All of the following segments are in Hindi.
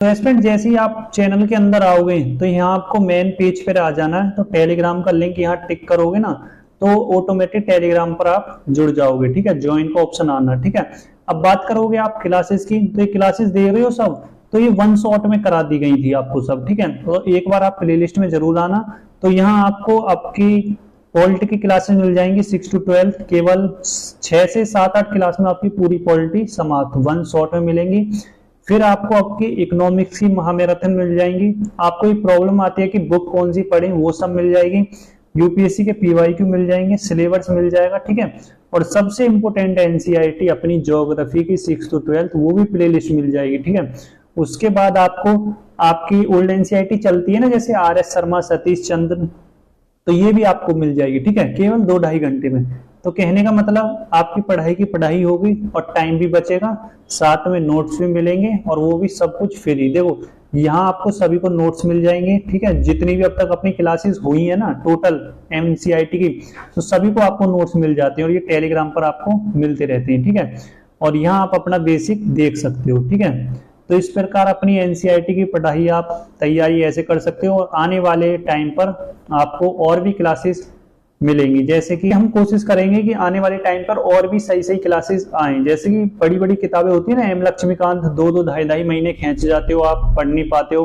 तो स्टूडेंट जैसे ही आप चैनल के अंदर आओगे तो यहाँ आपको मेन पेज पर आ जाना है। तो टेलीग्राम का लिंक यहाँ टिक करोगे ना तो ऑटोमेटिक टेलीग्राम पर आप जुड़ जाओगे। ठीक है, ज्वाइन का ऑप्शन आना। ठीक है, अब बात करोगे आप क्लासेस की, तो ये क्लासेस देख रहे हो सब, तो ये वन शॉट में करा दी गई थी आपको सब। ठीक है, तो एक बार आप प्लेलिस्ट में जरूर आना। तो यहाँ आपको आपकी पॉलिटी की क्लासेस मिल जाएंगी 6 to 12, केवल 6 से 7-8 क्लास में आपकी पूरी पॉलिटी समाप्त वन शॉट में मिलेंगी। फिर आपको आपकी इकोनॉमिक्स की महामैराथन मिल जाएंगी। आपको ये प्रॉब्लम आती है कि बुक कौन सी पढ़ें, वो सब मिल जाएगी। यूपीएससी के पीवाईक्यू मिल जाएंगे, सिलेबस मिल जाएगा। ठीक है, और सबसे इंपॉर्टेंट एनसीईआरटी अपनी ज्योग्राफी की 6 to 12 वो भी प्लेलिस्ट मिल जाएगी। ठीक है, उसके बाद आपको आपकी ओल्ड एनसीईआरटी चलती है ना, जैसे आर.एस. शर्मा, सतीश चंद्र, तो ये भी आपको मिल जाएगी। ठीक है, केवल 2-2.5 घंटे में। तो कहने का मतलब आपकी पढ़ाई की पढ़ाई होगी और टाइम भी बचेगा, साथ में नोट्स भी मिलेंगे और वो भी सब कुछ फ्री। देखो यहाँ आपको सभी को नोट्स मिल जाएंगे। ठीक है, जितनी भी अब तक अपनी क्लासेस हुई है ना टोटल एनसीईआरटी की, तो सभी को आपको नोट्स मिल जाते हैं और ये टेलीग्राम पर आपको मिलते रहते हैं। ठीक है, और यहाँ आप अपना बेसिक देख सकते हो। ठीक है, तो इस प्रकार अपनी एनसीईआरटी की पढ़ाई आप तैयारी ऐसे कर सकते हो और आने वाले टाइम पर आपको और भी क्लासेस मिलेंगी। जैसे कि हम कोशिश करेंगे कि आने वाले टाइम पर और भी सही सही क्लासेस आए। जैसे कि बड़ी बड़ी किताबें होती है ना, एम लक्ष्मीकांत, 2-2, 2.5 महीने खींच जाते हो, आप पढ़ नहीं पाते हो।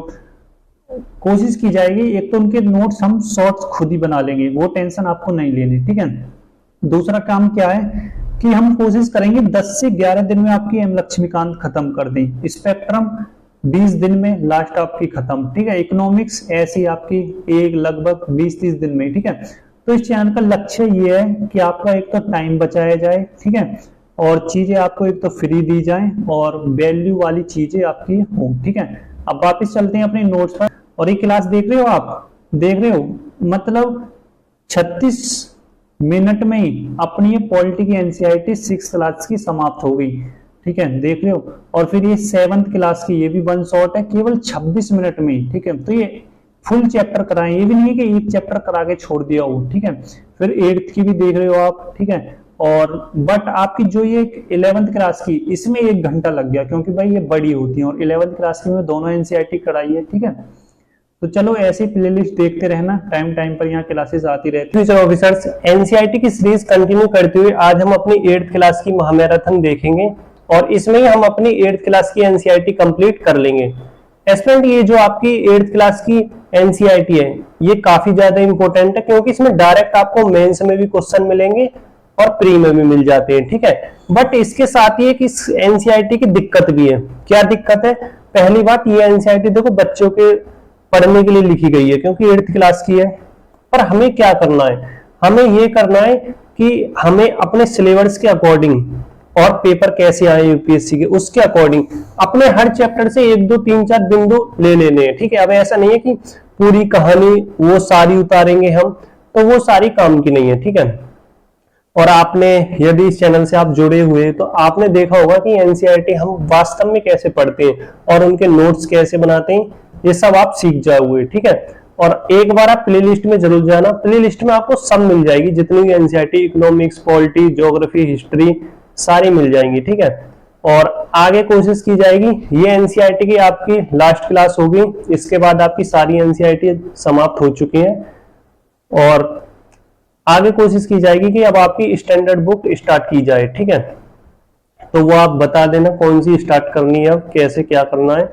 कोशिश की जाएगी एक तो उनके नोट्स हम शॉर्ट्स खुद ही बना लेंगे, वो टेंशन आपको नहीं लेनी। ठीक है, दूसरा काम क्या है कि हम कोशिश करेंगे 10 से 11 दिन में आपकी एम लक्ष्मीकांत खत्म कर दें। स्पेक्ट्रम 20 दिन में लास्ट आपकी खत्म। ठीक है, इकोनॉमिक्स ऐसी आपकी एक लगभग 20-30 दिन में। ठीक है, तो इस चैनल का लक्ष्य ये है कि आपका एक तो टाइम बचाया जाए। ठीक है, और चीजें आपको एक तो फ्री दी जाए और वैल्यू वाली चीजें आपकी हो। ठीक है, अब वापस चलते हैं अपने नोट्स पर। और ये क्लास देख रहे हो, आप देख रहे हो, मतलब 36 मिनट में ही अपनी ये पॉलिटी की एनसीईआरटी 6 क्लास की समाप्त हो गई। ठीक है, देख रहे हो, और फिर ये 7th क्लास की ये भी वन शॉट है, केवल 26 मिनट में ही। ठीक है, तो ये फुल चैप्टर कराएं, ये भी नहीं है कि एक चैप्टर करा के छोड़ दिया हो। ठीक है, फिर 8th की भी देख रहे हो आप। ठीक है, और बट आपकी जो ये 11th क्लास की, इसमें 1 घंटा लग गया क्योंकि भाई ये बड़ी होती है, और 11th क्लास की में दोनों एनसीईआरटी कराई है। ठीक है, तो चलो ऐसे प्लेलिस्ट देखते रहना, टाइम टाइम पर यहाँ क्लासेस आती रहती है। फ्यूचर ऑफिसर्स एनसीईआरटी की सीरीज कंटिन्यू करते हुए आज हम अपनी 8th क्लास की महामैराथन देखेंगे और इसमें ही हम अपनी 8th क्लास की एनसीईआरटी कंप्लीट कर लेंगे। स्टूडेंट ये जो आपकी 8th क्लास की एनसीईआरटी है ये काफी ज्यादा इंपॉर्टेंट है क्योंकि इसमें डायरेक्ट आपको मेंस में भी क्वेश्चन मिलेंगे और प्री में भी मिल जाते हैं। ठीक है, बट इसके साथ ही एक इस एनसीईआरटी की दिक्कत भी है। क्या दिक्कत है? पहली बात, ये एनसीईआरटी देखो बच्चों के पढ़ने के लिए लिखी गई है क्योंकि 8th क्लास की है, पर हमें क्या करना है? हमें ये करना है कि हमें अपने सिलेबस के अकॉर्डिंग और पेपर कैसे आए यूपीएससी के उसके अकॉर्डिंग अपने हर चैप्टर से 1-2-3-4 बिंदु ले लेने हैं। ठीक है, अब ऐसा नहीं है कि पूरी कहानी वो सारी उतारेंगे हम, तो वो सारी काम की नहीं है। ठीक है, और आपने यदि इस चैनल से आप जुड़े हुए तो आपने देखा होगा कि एनसीईआरटी हम वास्तव में कैसे पढ़ते हैं और उनके नोट्स कैसे बनाते हैं, ये सब आप सीख जाओगे। ठीक है, और एक बार आप प्लेलिस्ट में जरूर जाना, प्लेलिस्ट में आपको सब मिल जाएगी, जितनी भी NCERT, economics, polity, geography, history सारी मिल जाएंगी। ठीक है, और आगे कोशिश की जाएगी, ये एनसीईआरटी की आपकी लास्ट क्लास होगी, इसके बाद आपकी सारी एनसीईआरटी समाप्त हो चुकी है और आगे कोशिश की जाएगी कि अब आपकी स्टैंडर्ड बुक स्टार्ट की जाए। ठीक है, तो वो आप बता देना कौन सी स्टार्ट करनी है, अब कैसे क्या करना है,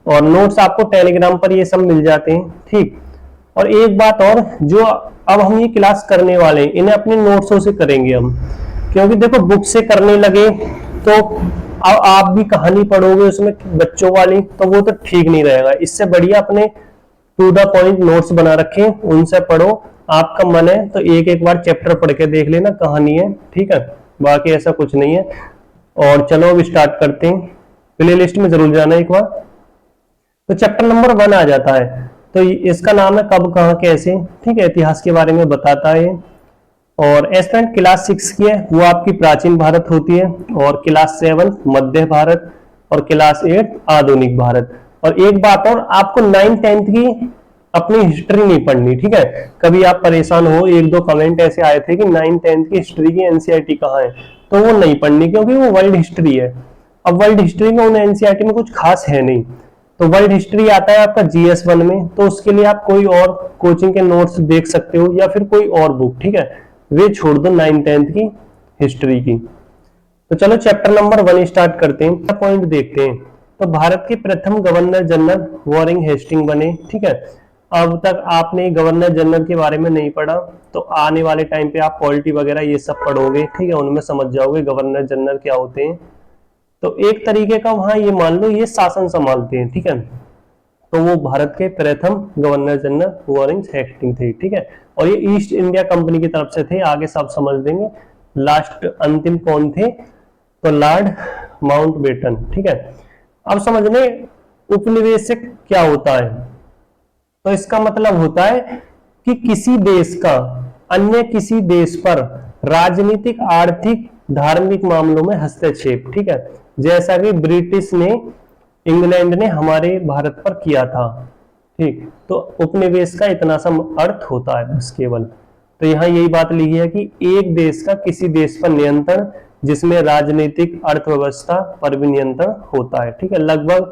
और नोट्स आपको टेलीग्राम पर ये सब मिल जाते हैं। ठीक, और एक बात और, जो अब हम ये क्लास करने वाले हैं इन्हें अपने नोट्सों से करेंगे हम, क्योंकि देखो बुक से करने लगे तो अब आप भी कहानी पढ़ोगे उसमें बच्चों वाली, तो वो तो ठीक नहीं रहेगा। इससे बढ़िया अपने टू द पॉइंट नोट्स बना रखे, उनसे पढ़ो। आपका मन है तो एक एक बार चैप्टर पढ़ के देख लेना, कहानी है। ठीक है, बाकी ऐसा कुछ नहीं है। और चलो अब स्टार्ट करते हैं, प्ले लिस्ट में जरूर जाना एक बार। तो चैप्टर नंबर 1 आ जाता है, तो इसका नाम है कब कहां कैसे। ठीक है, इतिहास के बारे में बताता है। और स्टूडेंट क्लास 6 की है वो आपकी प्राचीन भारत होती है, और क्लास 7 मध्य भारत, और क्लास 8 आधुनिक भारत। और एक बात और, आपको 9th-10th की अपनी हिस्ट्री नहीं पढ़नी। ठीक है, कभी आप परेशान हो, 1-2 कमेंट ऐसे आए थे कि 9th-10th की हिस्ट्री की एनसीईआरटी कहाँ है, तो वो नहीं पढ़नी क्योंकि वो वर्ल्ड हिस्ट्री है। अब वर्ल्ड हिस्ट्री में उन एनसीईआरटी में कुछ खास है नहीं, तो वर्ल्ड हिस्ट्री आता है आपका GS1 में, तो उसके लिए आप कोई और कोचिंग के नोट्स देख सकते हो या फिर कोई और बुक, ठीक है, वे छोड़ दो 9th-10th की हिस्ट्री की। तो चलो चैप्टर नंबर 1 स्टार्ट करते हैं, पॉइंट देखते हैं। तो भारत के प्रथम गवर्नर जनरल वॉरेन हेस्टिंग बने, ठीक है। अब तक आपने गवर्नर जनरल के बारे में नहीं पढ़ा, तो आने वाले टाइम पे आप पॉलिटी वगैरह ये सब पढ़ोगे, ठीक है, उनमें समझ जाओगे गवर्नर जनरल क्या होते हैं। तो एक तरीके का वहां ये मान लो ये शासन संभालते हैं, ठीक है। तो वो भारत के प्रथम गवर्नर जनरल वॉरेन हेस्टिंग थे, ठीक है। और ये ईस्ट इंडिया कंपनी की तरफ से थे, आगे सब समझ देंगे। लास्ट अंतिम कौन थे, तो लॉर्ड माउंटबेटन, ठीक है। अब समझ लें उपनिवेशिक क्या होता है। तो इसका मतलब होता है कि किसी देश का अन्य किसी देश पर राजनीतिक, आर्थिक, धार्मिक मामलों में हस्तक्षेप, ठीक है, जैसा कि ब्रिटिश ने, इंग्लैंड ने हमारे भारत पर किया था, ठीक। तो उपनिवेश का इतना सा अर्थ होता है बस केवल। तो यहाँ यही बात लिखी है कि एक देश का किसी देश पर नियंत्रण जिसमें राजनीतिक, अर्थव्यवस्था पर भी नियंत्रण होता है, ठीक है। लगभग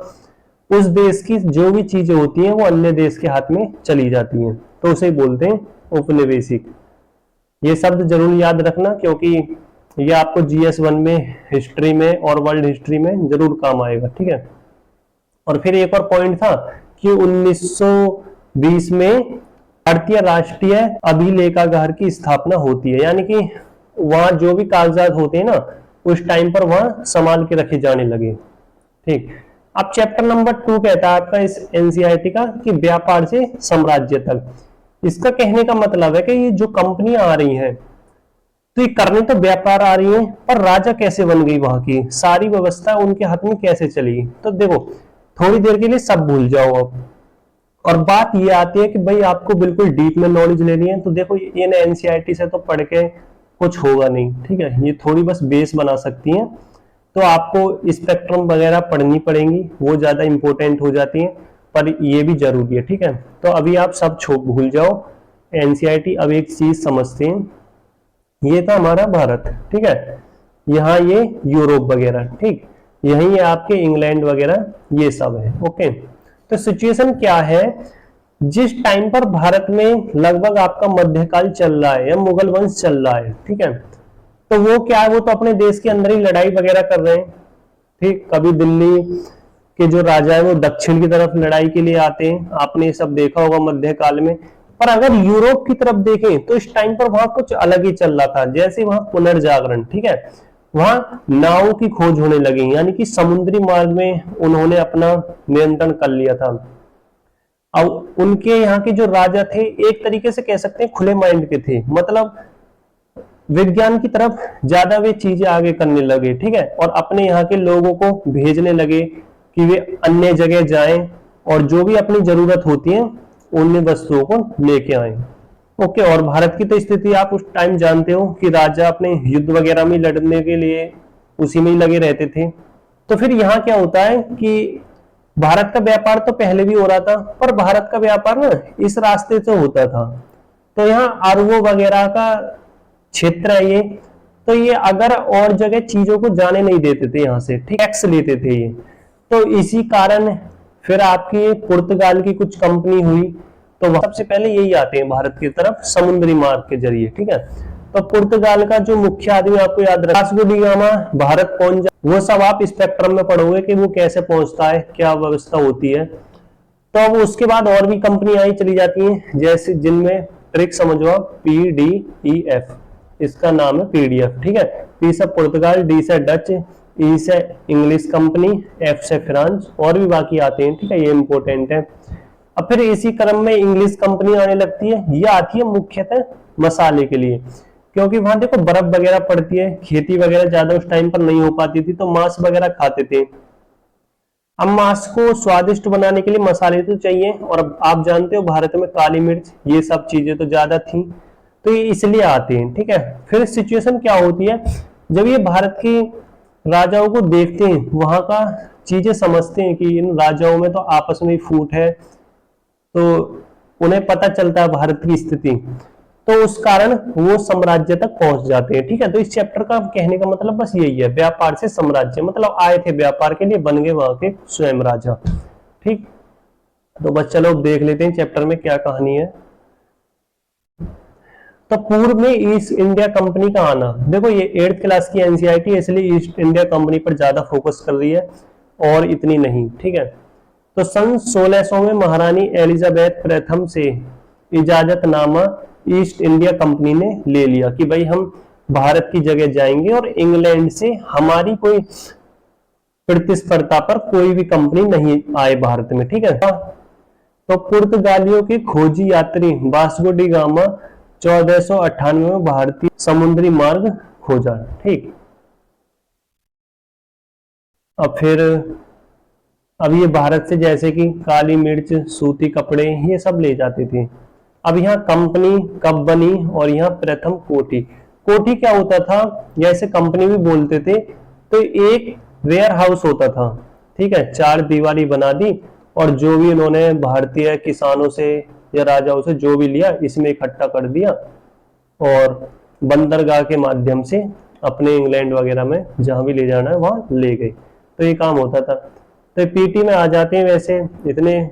उस देश की जो भी चीजें होती हैं वो अन्य देश के हाथ में चली जाती हैं, तो उसे बोलते हैं उपनिवेशिक। ये शब्द जरूर याद रखना, क्योंकि ये आपको GS1 में, हिस्ट्री में और वर्ल्ड हिस्ट्री में जरूर काम आएगा, ठीक है। और फिर एक और पॉइंट था कि 1920 में भारतीय राष्ट्रीय अभिलेखागार की स्थापना होती है, यानी कि वहां जो भी कागजात होते हैं ना, उस टाइम पर वहां संभाल के रखे जाने लगे, ठीक। अब चैप्टर नंबर 2 कहता है आपका इस NCERT का कि व्यापार से साम्राज्य तक। इसका कहने का मतलब है कि ये जो कंपनियां आ रही हैं, तो ये करने तो व्यापार आ रही है, पर राजा कैसे बन गई, वहां की सारी व्यवस्था उनके हाथ में कैसे चली। तो देखो थोड़ी देर के लिए सब भूल जाओ अब, और बात ये आती है कि भाई आपको बिल्कुल डीप में नॉलेज लेनी है। तो देखो ये NCERT से तो पढ़ के कुछ होगा नहीं, ठीक है, ये थोड़ी बस बेस बना सकती हैं। तो आपको स्पेक्ट्रम वगैरह पढ़नी पड़ेंगी, वो ज्यादा इंपॉर्टेंट हो जाती हैं, पर ये भी जरूरी है, ठीक है। तो अभी आप सब भूल जाओ NCERT। अब एक चीज समझते हैं, ये था हमारा भारत, ठीक है, यहाँ ये यूरोप वगैरह, ठीक, यही है आपके इंग्लैंड वगैरह, ये सब है, ओके। तो सिचुएशन क्या है, जिस टाइम पर भारत में लगभग आपका मध्यकाल चल रहा है या मुगल वंश चल रहा है, ठीक है, तो वो क्या है, वो तो अपने देश के अंदर ही लड़ाई वगैरह कर रहे हैं, ठीक। कभी दिल्ली के जो राजा है वो दक्षिण की तरफ लड़ाई के लिए आते हैं, आपने ये सब देखा होगा मध्यकाल में। पर अगर यूरोप की तरफ देखें तो इस टाइम पर वहां कुछ अलग ही चल रहा था, जैसे वहां पुनर्जागरण, ठीक है, वहां नावों की खोज होने लगी, यानी कि समुद्री मार्ग में उन्होंने अपना नियंत्रण कर लिया था। अब उनके यहाँ के जो राजा थे एक तरीके से कह सकते हैं खुले माइंड के थे, मतलब विज्ञान की तरफ ज्यादा वे चीजें आगे करने लगे, ठीक है, और अपने यहाँ के लोगों को भेजने लगे कि वे अन्य जगह जाएं और जो भी अपनी जरूरत होती है उन वस्तुओं को लेके आए, ओके। और भारत की तो स्थिति आप उस टाइम जानते हो कि राजा अपने युद्ध वगैरह में लड़ने के लिए उसी में ही लगे रहते थे। तो फिर यहाँ क्या होता है कि भारत का व्यापार तो पहले भी हो रहा था, पर भारत का व्यापार ना इस रास्ते से होता था। तो यहाँ अरबों वगैरह का क्षेत्र है ये, तो ये अगर और जगह चीजों को जाने नहीं देते थे यहाँ से, ठीक, टैक्स लेते थे ये। तो इसी कारण फिर आपकी पुर्तगाल की कुछ कंपनी हुई, तो सबसे पहले यही आते हैं भारत की तरफ समुद्री मार्ग के जरिए, ठीक है। तो पुर्तगाल का जो मुख्य आदमी आपको याद रखना, वास्को डी गामा भारत पहुंच जाए, वो सब आप स्पेक्ट्रम में पढ़ोगे कि वो कैसे पहुंचता है, क्या व्यवस्था होती है। तो अब उसके बाद और भी कंपनी आई चली जाती हैं, जैसे जिनमें ट्रिक समझो आप, PDEF, इसका नाम है PDF, ठीक है। P से पुर्तगाल, D से डच, E से इंग्लिश कंपनी, F से फ्रांस, और भी बाकी आते हैं, ठीक है, ये इंपॉर्टेंट है। अब फिर इसी क्रम में इंग्लिश कंपनी आने लगती है, ये आती है मुख्यतः मसाले के लिए, क्योंकि वहां देखो बर्फ वगैरह पड़ती है, खेती वगैरह ज्यादा उस टाइम पर नहीं हो पाती थी, तो मांस वगैरह खाते थे। अब मांस को स्वादिष्ट बनाने के लिए मसाले तो चाहिए, और अब आप जानते हो भारत में काली मिर्च ये सब चीजें तो ज्यादा थी, तो ये इसलिए आते हैं, ठीक है। फिर सिचुएशन क्या होती है, जब ये भारत की राजाओं को देखते हैं, वहां का चीजें समझते हैं कि इन राजाओं में तो आपस में फूट है, तो उन्हें पता चलता है भारत की स्थिति, तो उस कारण वो साम्राज्य तक पहुंच जाते हैं, ठीक है। तो इस चैप्टर का कहने का मतलब बस यही है, व्यापार से साम्राज्य, मतलब आए थे व्यापार के लिए, बन गए वहां के स्वयं राजा, ठीक, तो बस चलो अब देख लेते हैं चैप्टर में क्या कहानी है। तो पूर्व में ईस्ट इंडिया कंपनी का आना, देखो ये 8th क्लास की एनसीईआरटी इसलिए ईस्ट इंडिया कंपनी पर ज्यादा फोकस कर रही है और इतनी नहीं, ठीक है। तो सन 1600 में महारानी एलिजाबेथ प्रथम से इजाजतनामा ईस्ट इंडिया कंपनी ने ले लिया कि भाई हम भारत की जगह जाएंगे और इंग्लैंड से हमारी कोई प्रतिस्पर्धा पर कोई भी कंपनी नहीं आए भारत में, ठीक है। तो पुर्तगालियों के खोजी यात्री वास्को डी गामा 1498 में भारतीय समुद्री मार्ग खोजा, ठीक। अब ये भारत से जैसे कि काली मिर्च, सूती कपड़े, ये सब ले जाते थे। अब यहाँ कंपनी कब बनी और यहाँ प्रथम कोठी। कोठी क्या होता था, जैसे कंपनी भी बोलते थे, तो एक वेयर हाउस होता था, ठीक है। 4 दीवारी बना दी और जो भी उन्होंने भारतीय किसानों से या राजाओं से जो भी लिया इसमें इकट्ठा कर दिया और बंदरगाह के माध्यम से अपने इंग्लैंड वगैरह में जहां भी ले जाना है वहां ले गए। तो ये काम होता था। तो पीटी में आ जाते हैं, वैसे इतने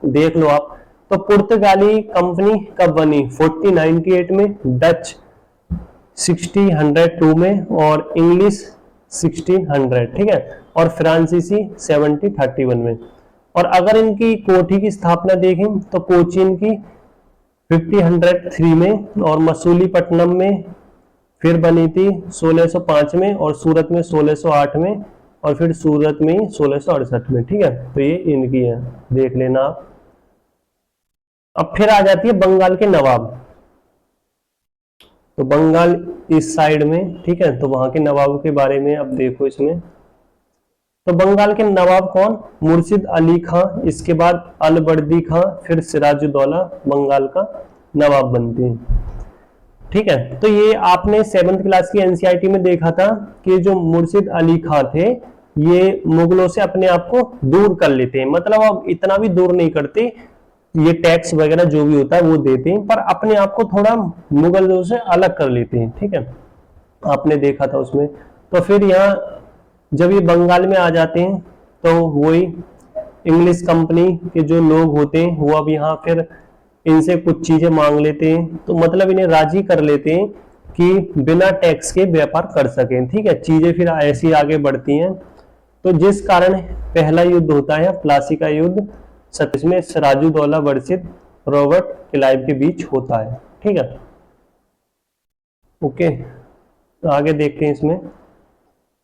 देख लो आप। तो पुर्तगाली कंपनी कब बनी, 1498 में, डच 1602 में और इंग्लिश 1600, ठीक है, और फ्रांसीसी 1731 में। और अगर इनकी कोठी की स्थापना देखें तो कोचीन की 1503 में और मसूलीपट्टनम में फिर बनी थी 1605 में और सूरत में 1608 में और फिर सूरत में 1668 में, ठीक है। तो ये इनकी है, देख लेना आप। अब फिर आ जाती है बंगाल के नवाब। तो बंगाल इस साइड में, ठीक है, तो वहां के नवाबों के बारे में अब देखो इसमें। तो बंगाल के नवाब कौन, मुर्शिद अली खां, इसके बाद अलबर्दी खां, फिर सिराजुद्दौला बंगाल का नवाब बनते हैं, ठीक है। तो ये आपने 7th क्लास की एनसीईआरटी में देखा था कि जो मुर्शिद अली खां थे ये मुगलों से अपने आप को दूर कर लेते हैं, मतलब अब इतना भी दूर नहीं करते, ये टैक्स वगैरह जो भी होता है वो देते हैं, पर अपने आप को थोड़ा मुगलों से अलग कर लेते हैं, ठीक है, आपने देखा था उसमें। तो फिर यहाँ जब ये बंगाल में आ जाते हैं तो वही इंग्लिश कंपनी के जो लोग होते हैं वो अब यहाँ फिर इनसे कुछ चीजें मांग लेते हैं, तो मतलब इन्हें राजी कर लेते हैं कि बिना टैक्स के व्यापार कर सकें, ठीक है। चीजें फिर ऐसी आगे बढ़ती हैं, तो जिस कारण पहला युद्ध होता है प्लासी का युद्ध, में सिराजुद्दौला वर्सेस रॉबर्ट क्लाइव के बीच होता है, ठीक है। ओके, तो आगे देखते हैं इसमें।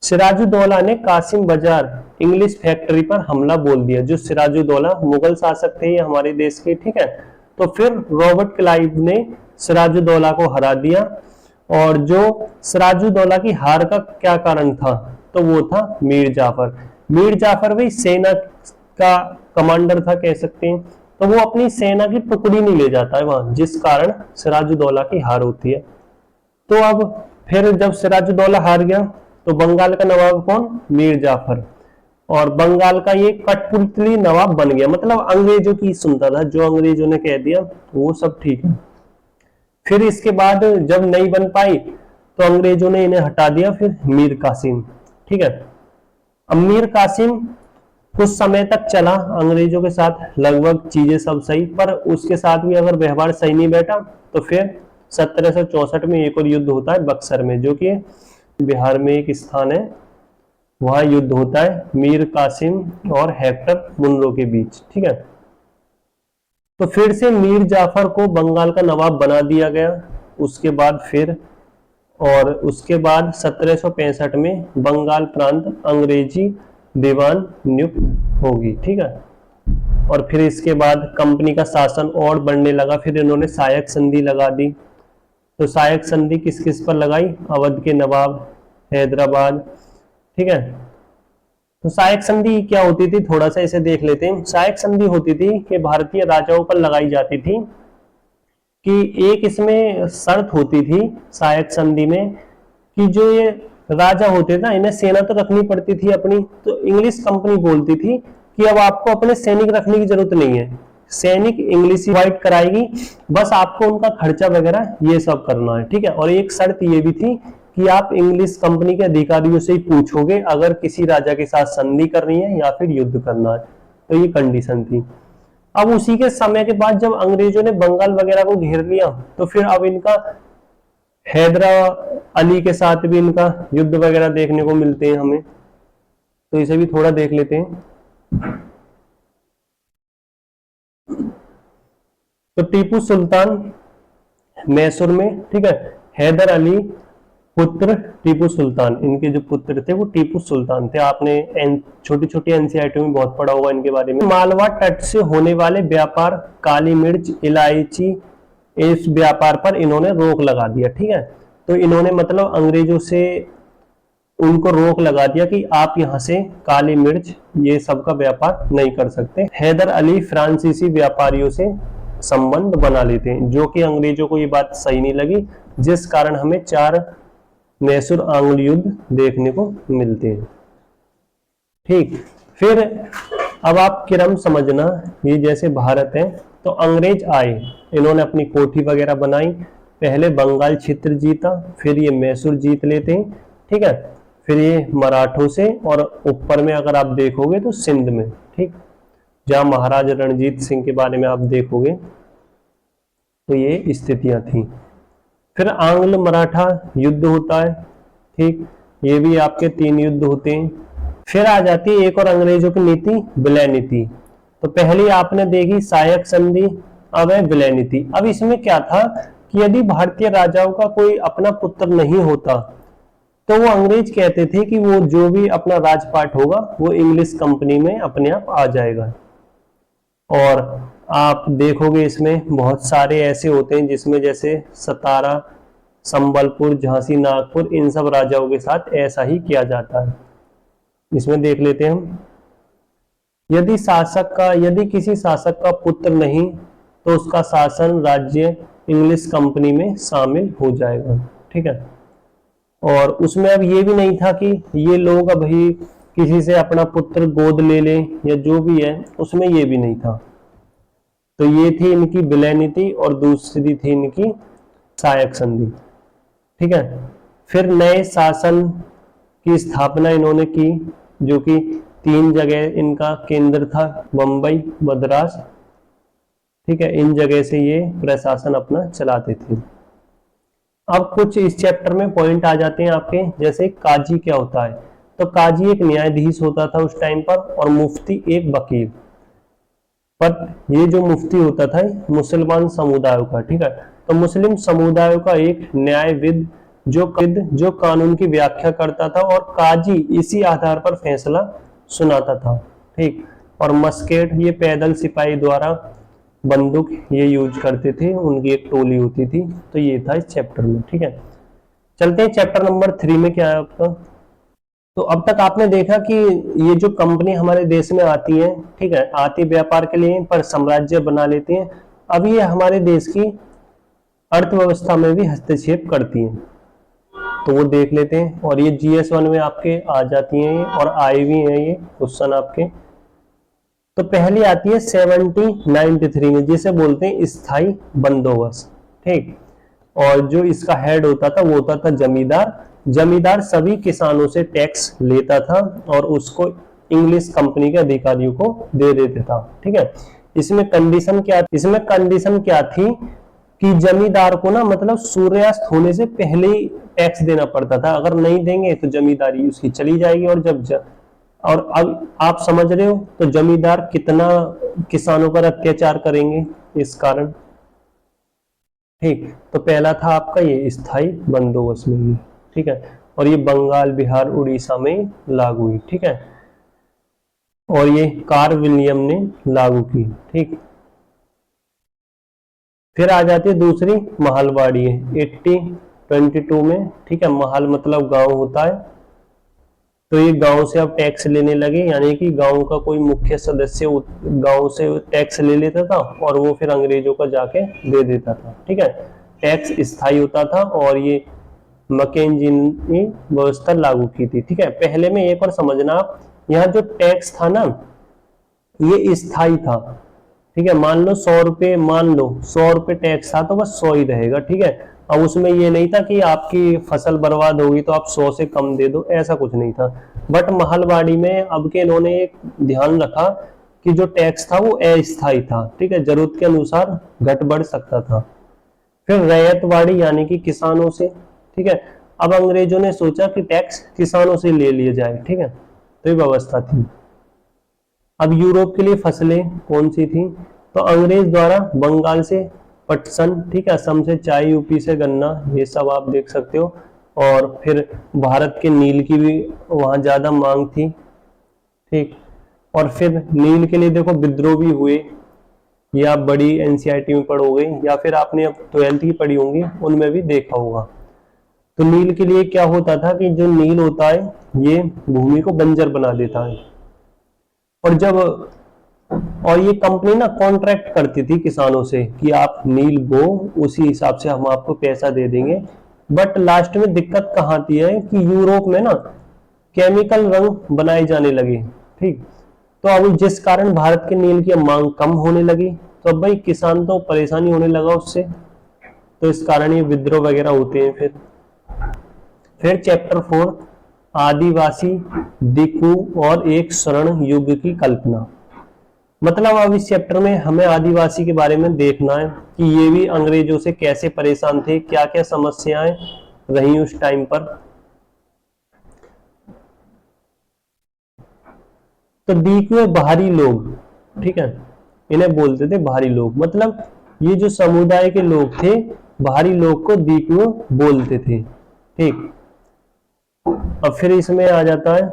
सिराजुद्दौला ने कासिम बाजार इंग्लिश फैक्ट्री पर हमला बोल दिया। जो सिराजुद्दौला मुगल शासक थे हमारे देश के, ठीक है। तो फिर रॉबर्ट क्लाइव ने सिराजुद्दौला को हरा दिया। और जो सिराजुद्दौला की हार का क्या कारण था, तो वो था मीर जाफर। मीर जाफर भी सेना का कमांडर था कह सकते हैं, तो वो अपनी सेना की टुकड़ी नहीं ले जाता है वहां, जिस कारण सिराजुद्दौला की हार होती है। तो अब फिर जब सिराजुद्दौला हार गया तो बंगाल का नवाब कौन, मीर जाफर, और बंगाल का ये कठपुतली नवाब बन गया, मतलब अंग्रेजों की सुनता था, जो अंग्रेजों ने कह दिया वो सब ठीक है। फिर इसके बाद जब नहीं बन पाई तो अंग्रेजों ने इन्हें हटा दिया, फिर मीर कासिम, ठीक है। अब मीर कासिम कुछ समय तक चला अंग्रेजों के साथ, लगभग चीजें सब सही, पर उसके साथ भी अगर व्यवहार सही नहीं बैठा तो फिर 1764 में एक और युद्ध होता है बक्सर में, जो कि बिहार में एक स्थान है, वहां युद्ध होता है मीर कासिम और हेक्टर मुनरो के बीच, ठीक है। तो फिर से मीर जाफर को बंगाल का नवाब बना दिया गया। उसके बाद फिर और उसके बाद 1765 में बंगाल प्रांत अंग्रेजी दीवान नियुक्त होगी, ठीक है। और फिर इसके बाद कंपनी का शासन और बढ़ने लगा, फिर इन्होंने सायक संधि लगा दी। तो सायक संधि किस किस पर लगाई, अवध के नवाब, हैदराबाद, ठीक है। तो सायक संधि क्या होती थी, थोड़ा सा इसे देख लेते हैं। सायक संधि होती थी कि भारतीय राजाओं पर लगाई जाती थी, कि एक इसमें शर्त होती थी सायक संधि में कि जो ये राजा होते ना, इन्हें सेना तो रखनी पड़ती थी अपनी, तो इंग्लिश कंपनी बोलती थी कि अब आपको अपने सैनिक रखने की जरूरत नहीं है, सैनिक इंग्लिश प्रोवाइड कराएगी, बस आपको उनका खर्चा वगैरह ये सब करना है, ठीक है। और एक शर्त ये भी थी कि आप इंग्लिश कंपनी के अधिकारियों से ही पूछोगे अगर किसी राजा के साथ संधि करनी है या फिर युद्ध करना है, तो ये कंडीशन थी। अब उसी के समय के बाद जब अंग्रेजों ने बंगाल वगैरह को घेर लिया, तो फिर अब इनका हैदरा अली के साथ भी इनका युद्ध वगैरह देखने को मिलते हैं हमें, तो इसे भी थोड़ा देख लेते हैं। तो टीपू सुल्तान मैसूर में, ठीक है, हैदर अली पुत्र टीपू सुल्तान, इनके जो पुत्र थे वो टीपू सुल्तान थे। आपने छोटी छोटी एनसीईआरटी में बहुत पढ़ा होगा इनके बारे में। मालवा तट से होने वाले व्यापार, काली मिर्च, इलायची, इस व्यापार पर इन्होंने रोक लगा दिया, ठीक है। तो इन्होंने मतलब अंग्रेजों से उनको रोक लगा दिया कि आप यहाँ से काली मिर्च ये सब का व्यापार नहीं कर सकते। हैदर अली फ्रांसीसी व्यापारियों से संबंध बना लेते हैं, जो कि अंग्रेजों को ये बात सही नहीं लगी, जिस कारण हमें 4 मैसूर आंग्ल युद्ध देखने को मिलते हैं। ठीक, फिर अब आप क्रम समझना, ये जैसे भारत है तो अंग्रेज आए, इन्होंने अपनी कोठी वगैरह बनाई, पहले बंगाल क्षेत्र जीता, फिर ये मैसूर जीत लेते हैं, ठीक है, फिर ये मराठों से, और ऊपर में अगर आप देखोगे तो सिंध में, ठीक, जहां महाराज रणजीत सिंह के बारे में आप देखोगे तो ये स्थितियां थी। फिर आंग्ल मराठा युद्ध होता है, ठीक, ये भी आपके 3 युद्ध होते हैं। फिर आ जाती है एक और अंग्रेजों की नीति, विलय नीति। तो पहली आपने देखी सहायक संधि, अब है विलय नीति। अब इसमें क्या था कि यदि भारतीय राजाओं का कोई अपना पुत्र नहीं होता तो वो अंग्रेज कहते थे कि वो जो भी अपना राजपाट होगा वो इंग्लिश कंपनी में अपने आप आ जाएगा। और आप देखोगे इसमें बहुत सारे ऐसे होते हैं जिसमें जैसे सतारा, संबलपुर, झांसी, नागपुर, इन सब राजाओं के साथ ऐसा ही किया जाता है। इसमें देख लेते हैं हम, यदि किसी शासक का पुत्र नहीं तो उसका शासन राज्य इंग्लिश कंपनी में शामिल हो जाएगा, ठीक है। और उसमें अब ये भी नहीं था कि ये लोग अभी किसी से अपना पुत्र गोद ले लें या जो भी है, उसमें ये भी नहीं था। तो ये थी इनकी विलय नीति और दूसरी थी इनकी सहायक संधि, ठीक है। फिर नए शासन की स्थापना इन्होंने की, जो कि 3 जगह इनका केंद्र था, बंबई, मद्रास, ठीक है, इन जगह से ये प्रशासन अपना चलाते थे। अब कुछ इस चैप्टर में पॉइंट आ जाते हैं आपके, जैसे काजी क्या होता है। तो काजी एक न्यायाधीश होता था उस टाइम पर, और मुफ्ती एक वकील। पर ये जो मुफ्ती होता था मुसलमान समुदायों का, ठीक है, तो मुस्लिम समुदायों का एक न्यायविद जो कानून की व्याख्या करता था, और काजी इसी आधार पर फैसला सुनाता था, ठीक। और मस्केट, ये पैदल सिपाही द्वारा बंदूक ये यूज करते थे, उनकी एक टोली होती थी। तो ये था इस चैप्टर में, ठीक है। चलते हैं चैप्टर नंबर 3 में, क्या है आपका। तो अब तक आपने देखा कि ये जो कंपनी हमारे देश में आती है, ठीक है, आती व्यापार के लिए पर साम्राज्य बना लेती हैं। अब ये हमारे देश की अर्थव्यवस्था में भी हस्तक्षेप करती हैं, तो वो देख लेते हैं। और ये GS1 में आपके आ जाती हैं और आए भी हैं ये क्वेश्चन आपके। तो पहली आती है 1793 में, जिसे बोलते हैं स्थायी बंदोबस्त, ठीक। और जो इसका हेड होता था वो होता था जमींदार। जमींदार सभी किसानों से टैक्स लेता था और उसको इंग्लिश कंपनी के अधिकारियों को दे देता था, ठीक है। इसमें कंडीशन क्या थी कि जमींदार को ना मतलब सूर्यास्त होने से पहले ही टैक्स देना पड़ता था, अगर नहीं देंगे तो जमींदारी उसकी चली जाएगी। और अब आप समझ रहे हो तो जमींदार कितना किसानों पर अत्याचार करेंगे इस कारण, ठीक। तो पहला था आपका ये स्थायी बंदोबस्त में, ठीक है। और ये बंगाल, बिहार, उड़ीसा में लागू हुई, ठीक है। और ये कार्ल विलियम ने लागू की, ठीक। फिर आ जाती है दूसरी, महलवाड़ी है 1822 में, ठीक है। महल मतलब गांव होता है, तो ये गांव से अब टैक्स लेने लगे, यानी कि गांव का कोई मुख्य सदस्य गांव से टैक्स ले लेता था और वो फिर अंग्रेजों को जाके दे देता था, ठीक है। टैक्स स्थायी होता था और ये मैकेंजी ने व्यवस्था लागू की थी, ठीक है। पहले में एक और समझना आप, यहाँ जो टैक्स था ना ये स्थायी था, ठीक है। मान लो 100 रुपए टैक्स था तो बस 100 ही रहेगा, ठीक है। अब उसमें ये नहीं था कि आपकी फसल बर्बाद होगी तो आप 100 से कम दे दो, ऐसा कुछ नहीं था। बट महलवाड़ी में अब के इन्होंने एक ध्यान रखा कि जो टैक्स था वो अस्थायी था, ठीक है, जरूरत के अनुसार घट बढ़ सकता था। फिर रैयतवाड़ी यानी कि किसानों से, ठीक है, अब अंग्रेजों ने सोचा कि टैक्स किसानों से ले लिया जाए, ठीक है, तो ये व्यवस्था थी। अब यूरोप के लिए फसलें कौन सी थी, तो अंग्रेज द्वारा बंगाल से पटसन, ठीक है, असम से चाय, यूपी से गन्ना, ये सब आप देख सकते हो। और फिर भारत के नील की भी वहां ज्यादा मांग थी, ठीक। और फिर नील के लिए देखो विद्रोह भी हुए, ये आप बड़ी एनसीईआरटी में पढ़ोगे या फिर आपने अब 12th की पढ़ी होंगी उनमें भी देखा होगा। तो नील के लिए क्या होता था कि जो नील होता है ये भूमि को बंजर बना देता है, और ये कंपनी ना कॉन्ट्रैक्ट करती थी किसानों से कि आप नील बो, उसी हिसाब से हम आपको पैसा दे देंगे। बट लास्ट में दिक्कत कहाँ आती है कि यूरोप में ना केमिकल रंग बनाए जाने लगे, ठीक। तो अब जिस कारण भारत के नील की मांग कम होने लगी, तो अब भाई किसान तो परेशानी होने लगा उससे, तो इस कारण ये विद्रोह वगैरह होते हैं। फिर चैप्टर 4 आदिवासी, दिकू और एक स्वर्ण युग की कल्पना। मतलब अब इस चैप्टर में हमें आदिवासी के बारे में देखना है कि ये भी अंग्रेजों से कैसे परेशान थे, क्या क्या समस्याएं रही उस टाइम पर। तो दिकू बाहरी लोग, ठीक है, इन्हें बोलते थे बाहरी लोग, मतलब ये जो समुदाय के लोग थे बाहरी लोग को दिकू बोलते थे, ठीक। अब फिर इसमें आ जाता है,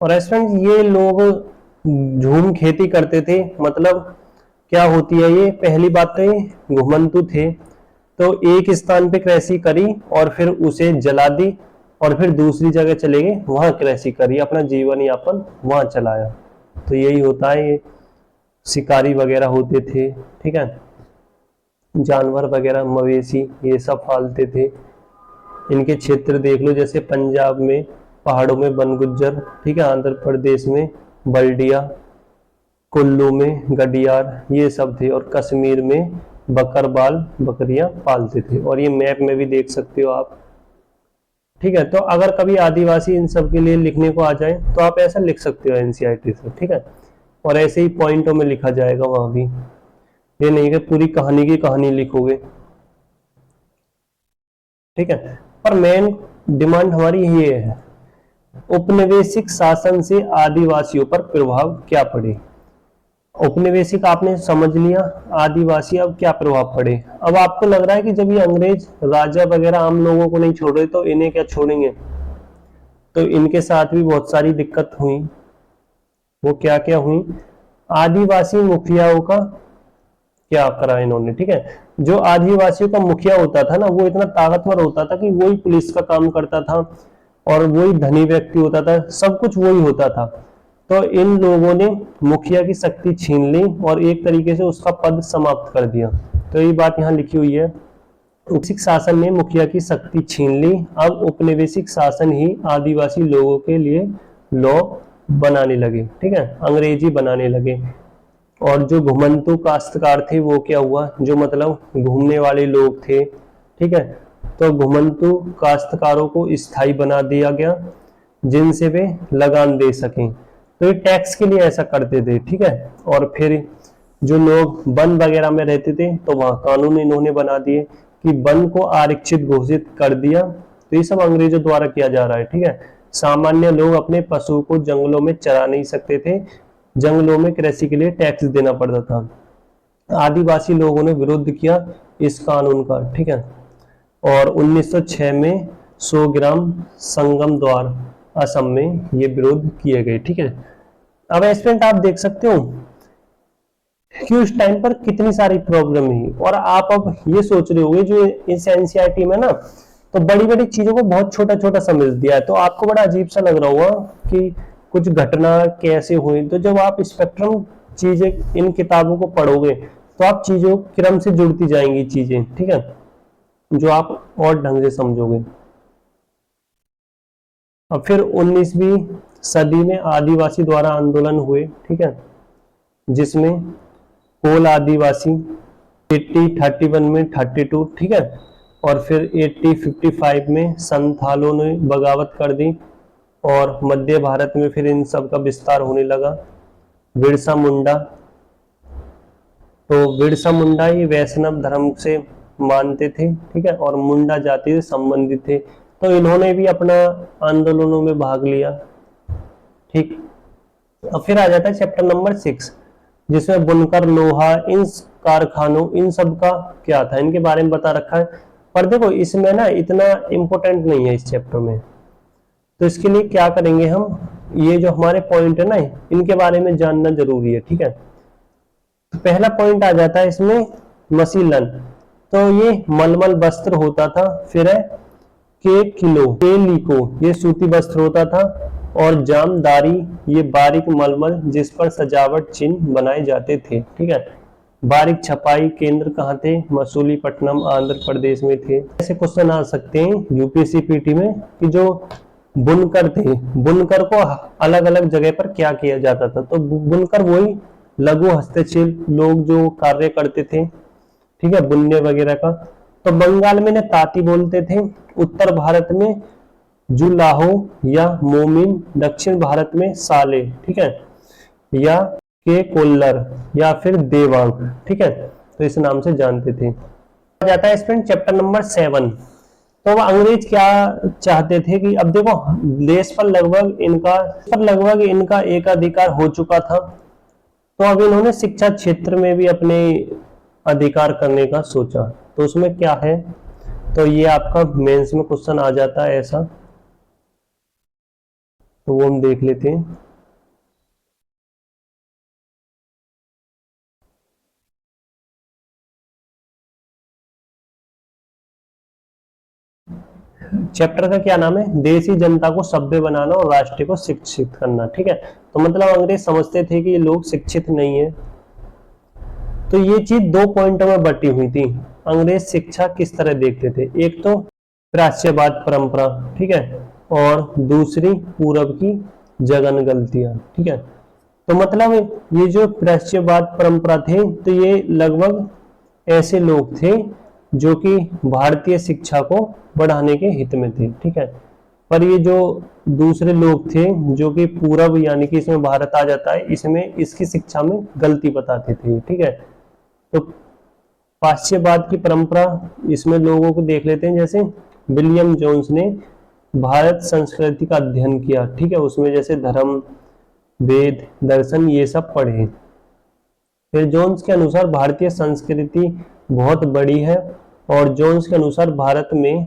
और स्टूडेंट्स ये लोग झूम खेती करते थे। मतलब क्या होती है ये, पहली बात तो ये घुमंतु थे, तो एक स्थान पे कृषि करी और फिर उसे जला दी और फिर दूसरी जगह चले गए, वहां कृषि करी, अपना जीवन यापन वहां चलाया। तो यही होता है, ये शिकारी वगैरह होते थे, ठीक है, जानवर वगैरह मवेशी ये सब पालते थे। इनके क्षेत्र देख लो, जैसे पंजाब में पहाड़ों में बनगुज्जर, ठीक है, आंध्र प्रदेश में बल्डिया, कुल्लू में गडियार, ये सब थे, और कश्मीर में बकरवाल बकरियां पालते थे। और ये मैप में भी देख सकते हो आप, ठीक है। तो अगर कभी आदिवासी इन सब के लिए लिखने को आ जाए तो आप ऐसा लिख सकते हो एनसीईआरटी से, ठीक है, और ऐसे ही पॉइंटों में लिखा जाएगा वहां भी, ये नहीं कि पूरी कहानी की कहानी लिखोगे, ठीक है। पर मेन डिमांड हमारी ये है, औपनिवेशिक शासन से आदिवासियों पर प्रभाव क्या पड़े। औपनिवेशिक आपने समझ लिया, आदिवासी अब क्या प्रभाव पड़े। अब आपको लग रहा है कि जब ये अंग्रेज राजा वगैरह आम लोगों को नहीं छोड़ रहे तो इन्हें क्या छोड़ेंगे, तो इनके साथ भी बहुत सारी दिक्कत हुई। वो क्या क्या हुई, आदिवासी मुखियाओं का क्या करा इन्होंने, ठीक है। जो आदिवासियों का मुखिया होता था ना, वो इतना ताकतवर होता था कि वही पुलिस का काम करता था और वही धनी व्यक्ति होता था, सब कुछ वही होता था। तो इन लोगों ने मुखिया की शक्ति छीन ली और एक तरीके से उसका पद समाप्त कर दिया। तो ये बात यहाँ लिखी हुई है, औपनिवेशिक शासन ने मुखिया की शक्ति छीन ली, अब औपनिवेशिक शासन ही आदिवासी लोगों के लिए लॉ बनाने लगे, ठीक है, अंग्रेजी बनाने लगे। और जो घुमंतु काश्तकार थे वो क्या हुआ, जो मतलब घूमने वाले लोग थे, ठीक है, तो घुमंतु काश्तकारों को स्थायी बना दिया गया जिनसे वे लगान दे सकें। तो ये टैक्स के लिए ऐसा करते थे, ठीक है। और फिर जो लोग वन वगैरह में रहते थे तो वहां कानून इन्होंने बना दिए कि वन को आरक्षित घोषित कर दिया। तो ये सब अंग्रेजों द्वारा किया जा रहा है, ठीक है। सामान्य लोग अपने पशु को जंगलों में चरा नहीं सकते थे, जंगलों में कृषि के लिए टैक्स देना पड़ता था। आदिवासी लोगों ने विरोध किया इस कानून का, ठीक है, और 1906 में 100 ग्राम संगम द्वार असम में ये विरोध किए गए, ठीक है। अब स्टूडेंट आप देख सकते हो कि उस टाइम पर कितनी सारी प्रॉब्लम हुई, और आप अब ये सोच रहे होंगे जो इस एनसीईआरटी में ना तो बड़ी बड़ी चीजों को बहुत छोटा छोटा समझ दिया है, तो आपको बड़ा अजीब सा लग रहा होगा कि कुछ घटना कैसे हुई। तो जब आप स्पेक्ट्रम चीजें इन किताबों को पढ़ोगे तो आप चीजों क्रम से जुड़ती जाएंगी चीजें, ठीक है, जो आप और ढंग से समझोगे। अब फिर 19वीं सदी में आदिवासी द्वारा आंदोलन हुए, ठीक है, जिसमें कोल आदिवासी 80-31 में 32, ठीक है, और फिर 80-55 में संथालों ने बगावत कर दी, और मध्य भारत में फिर इन सब का विस्तार होने लगा। बिरसा मुंडा, तो बिरसा मुंडा ही वैष्णव धर्म से मानते थे, ठीक है, और मुंडा जाति से संबंधित थे, तो इन्होंने भी अपना आंदोलनों में भाग लिया। ठीक, अब फिर आ जाता है चैप्टर नंबर 6, जिसमें बुनकर, लोहा, इन कारखानों, इन सब का क्या था, इनके बारे में बता रखा है। पर देखो इसमें ना इतना इम्पोर्टेंट नहीं है इस चैप्टर में, तो इसके लिए क्या करेंगे हम, ये जो हमारे पॉइंट है ना, इनके बारे में जानना जरूरी है। ठीक है, तो पहला पॉइंट आ जाता है इसमें मसीलन, तो ये मलमल वस्त्र होता था। फिर है केलिको, ये सूती वस्त्र होता था। और जामदारी, ये बारीक मलमल जिस पर सजावट चिन्ह बनाए जाते थे। ठीक है, बारीक छपाई केंद्र कहाँ थे, मसूलीपट्टनम आंध्र प्रदेश में थे। ऐसे क्वेश्चन आ सकते हैं यूपीएससी पीटी में कि जो बुनकर थे, बुनकर को अलग अलग जगह पर क्या किया जाता था, तो बुनकर वही लघु हस्तशिल्प लोग जो कार्य करते थे, ठीक है, बुनने वगैरह का। तो बंगाल में ने ताती बोलते थे, उत्तर भारत में जुलाहो या मोमिन, दक्षिण भारत में साले, ठीक है, या के कोल्लर, या फिर देवांग। ठीक है, तो इस नाम से जानते थे। आ जाता है इसमें चैप्टर नंबर 7, तो वह अंग्रेज क्या चाहते थे कि अब देखो देश पर लगभग इनका एकाधिकार हो चुका था, तो अब इन्होंने शिक्षा क्षेत्र में भी अपने अधिकार करने का सोचा। तो उसमें क्या है, तो ये आपका मेंस में क्वेश्चन आ जाता है ऐसा, तो वो हम देख लेते हैं। चैप्टर का क्या नाम है, देशी जनता को सभ्य बनाना और राष्ट्र को शिक्षित करना। ठीक है, तो मतलब अंग्रेज समझते थे कि ये लोग शिक्षित नहीं है, तो ये चीज दो पॉइंटों में बटी हुई थी। अंग्रेज शिक्षा किस तरह देखते थे, एक तो प्राच्यवाद परंपरा, ठीक है, और दूसरी पूरब की जघन गलतियां। ठीक है, तो मतलब ये जो प्राच्यवाद परंपरा थे, तो ये लगभग ऐसे लोग थे जो कि भारतीय शिक्षा को बढ़ाने के हित में थे। ठीक है, पर ये जो दूसरे लोग थे जो कि पूरब यानी कि इसमें भारत आ जाता है, इसमें इसकी शिक्षा में गलती बताते थे। ठीक है, तो पाश्चात्यवाद की परंपरा, इसमें लोगों को देख लेते हैं, जैसे विलियम जोन्स ने भारत संस्कृति का अध्ययन किया। ठीक है, उसमें जैसे धर्म, वेद, दर्शन ये सब पढ़े। फिर जोन्स के अनुसार भारतीय संस्कृति बहुत बड़ी है, और जोन्स के अनुसार भारत में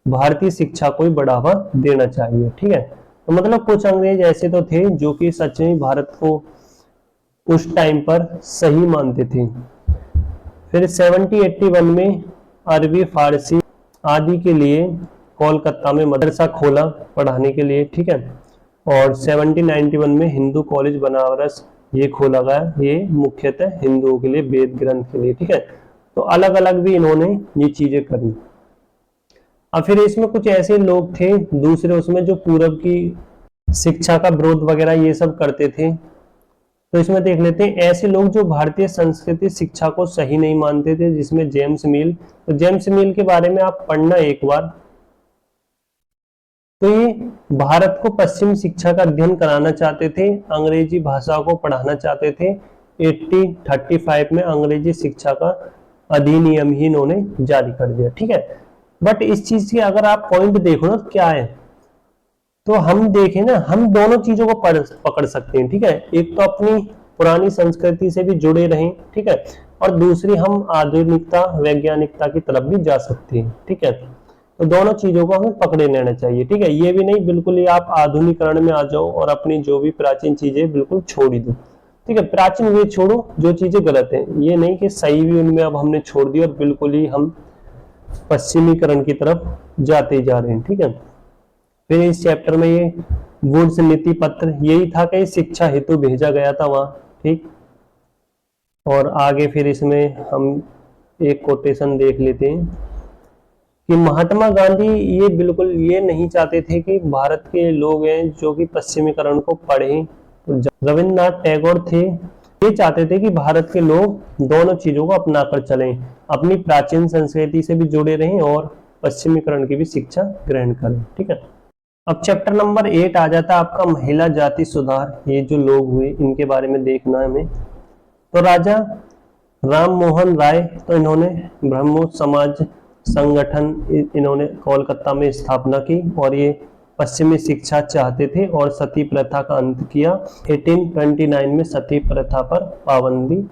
भारतीय शिक्षा को ही बढ़ावा देना चाहिए। ठीक है, तो मतलब कुछ अंग्रेज ऐसे तो थे जो कि सच में भारत को उस टाइम पर सही मानते थे। फिर 1781 में अरबी, फारसी आदि के लिए कोलकाता में मदरसा खोला पढ़ाने के लिए। ठीक है, और 1791 में हिंदू कॉलेज बनारस ये खोला गया, ये मुख्यतः हिंदुओं के लिए, वेद ग्रंथ के लिए। ठीक है, तो अलग अलग भी इन्होंने ये चीजें करी। अब फिर इसमें कुछ ऐसे लोग थे दूसरे उसमें जो पूरब की शिक्षा का विरोध वगैरह ये सब करते थे। तो इसमें देख लेते हैं ऐसे लोग जो भारतीय संस्कृति शिक्षा को सही नहीं मानते थे, जिसमें जेम्स मिल। तो जेम्स मिल के बारे में आप पढ़ना एक बार। तो ये भारत को पश्चिम शिक्षा का अध्ययन कराना चाहते थे, अंग्रेजी भाषा को पढ़ाना चाहते थे। 1835 में अंग्रेजी शिक्षा का अधिनियम ही इन्होंने जारी कर दिया। ठीक है, बट इस चीज के अगर आप पॉइंट देखो ना क्या है, तो हम देखें ना, हम दोनों चीजों को पकड़ सकते हैं। ठीक है, एक तो अपनी पुरानी संस्कृति से भी जुड़े रहें, ठीक है, और दूसरी हम आधुनिकता, वैज्ञानिकता की तरफ भी जा सकते हैं। ठीक है, तो दोनों चीजों को हमें पकड़े लेना चाहिए। ठीक है, ये भी नहीं बिल्कुल ही आप आधुनिकरण में आ जाओ और अपनी जो भी प्राचीन चीजें बिल्कुल छोड़ ही दो। ठीक है, प्राचीन वे छोड़ो जो चीजें गलत है, ये नहीं कि सही भी उनमें अब हमने छोड़ दिया और बिल्कुल ही हम पश्चिमीकरण की तरफ जाते जा रहे हैं। ठीक है, फिर इस चैप्टर में ये वुड्स नीति पत्र यही था कि शिक्षा हेतु भेजा गया था वहां। ठीक, और आगे फिर इसमें हम एक कोटेशन देख लेते हैं कि महात्मा गांधी ये बिल्कुल ये नहीं चाहते थे कि भारत के लोग हैं जो कि पश्चिमीकरण को पढ़ें। तो रविन्द्रनाथ टैगोर थे, ये चाहते थे कि भारत के लोग दोनों चीजों को अपना कर चलें, अपनी प्राचीन संस्कृति से भी जुड़े रहें और पश्चिमीकरण की भी शिक्षा ग्रहण करें। ठीक है। अब चैप्टर नंबर 8 आ जाता है आपका महिला जाति सुधार। ये जो लोग हुए इनके बारे में देखना है हमें। तो राजा राम मोहन राय, तो इन्होंने ब्रह्मो समाज संगठन इन्होंने कोलकाता में स्थापना की और ये पश्चिमी शिक्षा चाहते थे और सती प्रथा का अंत किया। 1829 में सती प्रथा पर पाबंदी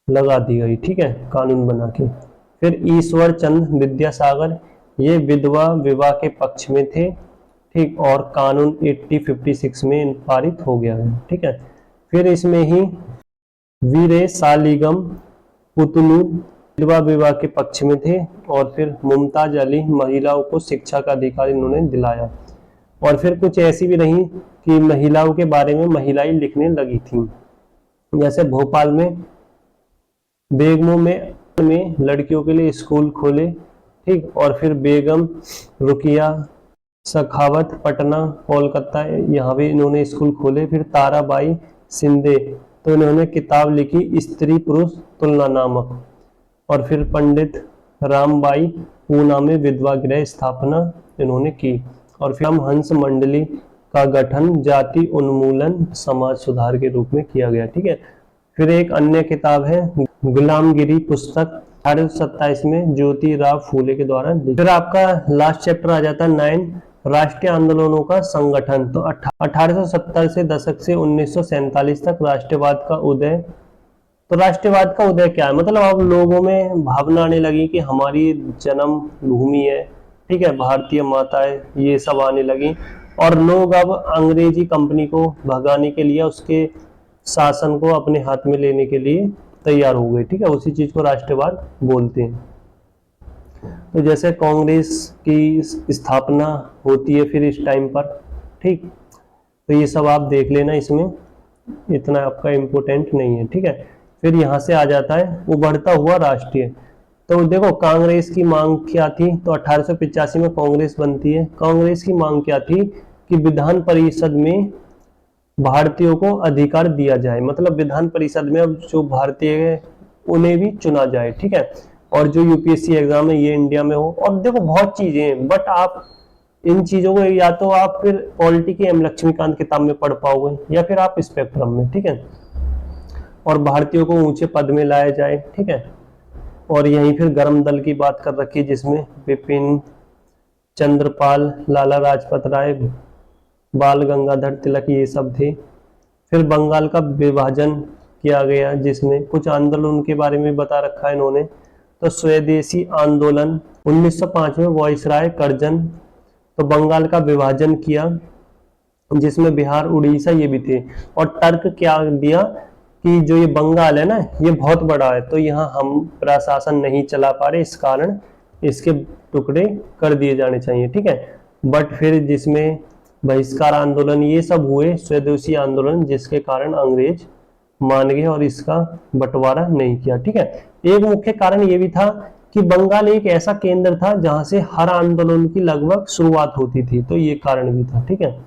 लगा दी गई, ठीक है, कानून बना के। फिर ईश्वर चंद्र विद्यासागर, ये विधवा विवाह के पक्ष में थे, ठीक, और कानून 1856 में पारित हो गया है, ठीक है। फिर इसमें ही वीरे सालिगम पुतलू विधवा विवाह के पक्ष में थे और फिर मुमताज अली महिलाओं को शिक्षा का अधिकार इन्होंने दिलाया। और फिर कुछ ऐसी भी रही कि महिलाओं के बारे में महिलाएं लिखने लगी थी, जैसे भोपाल में बेगमों में लड़कियों के लिए स्कूल खोले, ठीक, और फिर बेगम रुकिया सखावत पटना कोलकाता, यहाँ भी इन्होंने स्कूल खोले। फिर ताराबाई शिंदे, तो इन्होंने किताब लिखी स्त्री पुरुष तुलना नामक। और फिर पंडित रामबाई पूना में विधवा गृह स्थापना इन्होंने की। और फिर हंस मंडली का गठन जाति उन्मूलन समाज सुधार के रूप में किया गया, ठीक है। फिर एक अन्य किताब है गुलामगिरी पुस्तक 1827 में ज्योतिराव फूले के द्वारा। फिर आपका लास्ट चैप्टर आ जाता है 9 राष्ट्रीय आंदोलनों का संगठन। तो 1870 से दशक से 1947 तक राष्ट्रवाद का उदय। तो राष्ट्रवाद का उदय क्या है, मतलब अब लोगों में भावना आने लगी कि हमारी जन्म भूमि है, ठीक है, भारतीय माता है, ये सब आने लगी और लोग अब अंग्रेजी कंपनी को भगाने के लिए उसके शासन को अपने हाथ में लेने के लिए तैयार हो गए, ठीक है। उसी चीज को राष्ट्रवाद बोलते हैं। तो जैसे कांग्रेस की स्थापना होती है फिर इस टाइम पर, ठीक, तो ये सब आप देख लेना, इसमें इतना आपका इम्पोर्टेंट नहीं है, ठीक है। फिर यहाँ से आ जाता है उभरता हुआ राष्ट्रीय। तो देखो कांग्रेस की मांग क्या थी, तो 1885 में कांग्रेस बनती है। कांग्रेस की मांग क्या थी कि विधान परिषद में भारतीयों को अधिकार दिया जाए, मतलब विधान परिषद में अब जो भारतीय है उन्हें भी चुना जाए, ठीक है, और जो यूपीएससी एग्जाम है ये इंडिया में हो। और देखो बहुत चीजें हैं, बट आप इन चीजों को या तो आप फिर पॉलिटी की एम लक्ष्मीकांत किताब में पढ़ पाओगे या फिर आप स्पेक्ट्रम में, ठीक है। और भारतीयों को ऊंचे पद में लाया जाए, ठीक है। और यहीं फिर गर्म दल की बात कर रखी जिसमें बिपिन चंद्रपाल, लाला लाजपत राय, बाल गंगाधर तिलक ये सब थे। फिर बंगाल का विभाजन किया गया जिसमें कुछ आंदोलन के बारे में बता रखा है इन्होंने। तो स्वदेशी आंदोलन 1905 में वायसराय करजन, तो बंगाल का विभाजन किया जिसमें बिहार उड़ीसा ये भी थे। और तर्क क्या दिया कि जो ये बंगाल है ना ये बहुत बड़ा है, तो यहाँ हम प्रशासन नहीं चला पा रहे, इस कारण इसके टुकड़े कर दिए जाने चाहिए, ठीक है। बट फिर जिसमें बहिष्कार आंदोलन ये सब हुए, स्वदेशी आंदोलन, जिसके कारण अंग्रेज मान गए और इसका बंटवारा नहीं किया, ठीक है। एक मुख्य कारण ये भी था कि बंगाल एक ऐसा केंद्र था जहां से हर आंदोलन की लगभग शुरुआत होती थी, तो ये कारण भी था, ठीक है।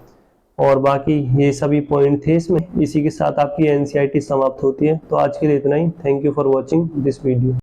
और बाकी ये सभी पॉइंट थे इसमें। इसी के साथ आपकी एनसीईआरटी समाप्त होती है। तो आज के लिए इतना ही। Thank you for watching this video.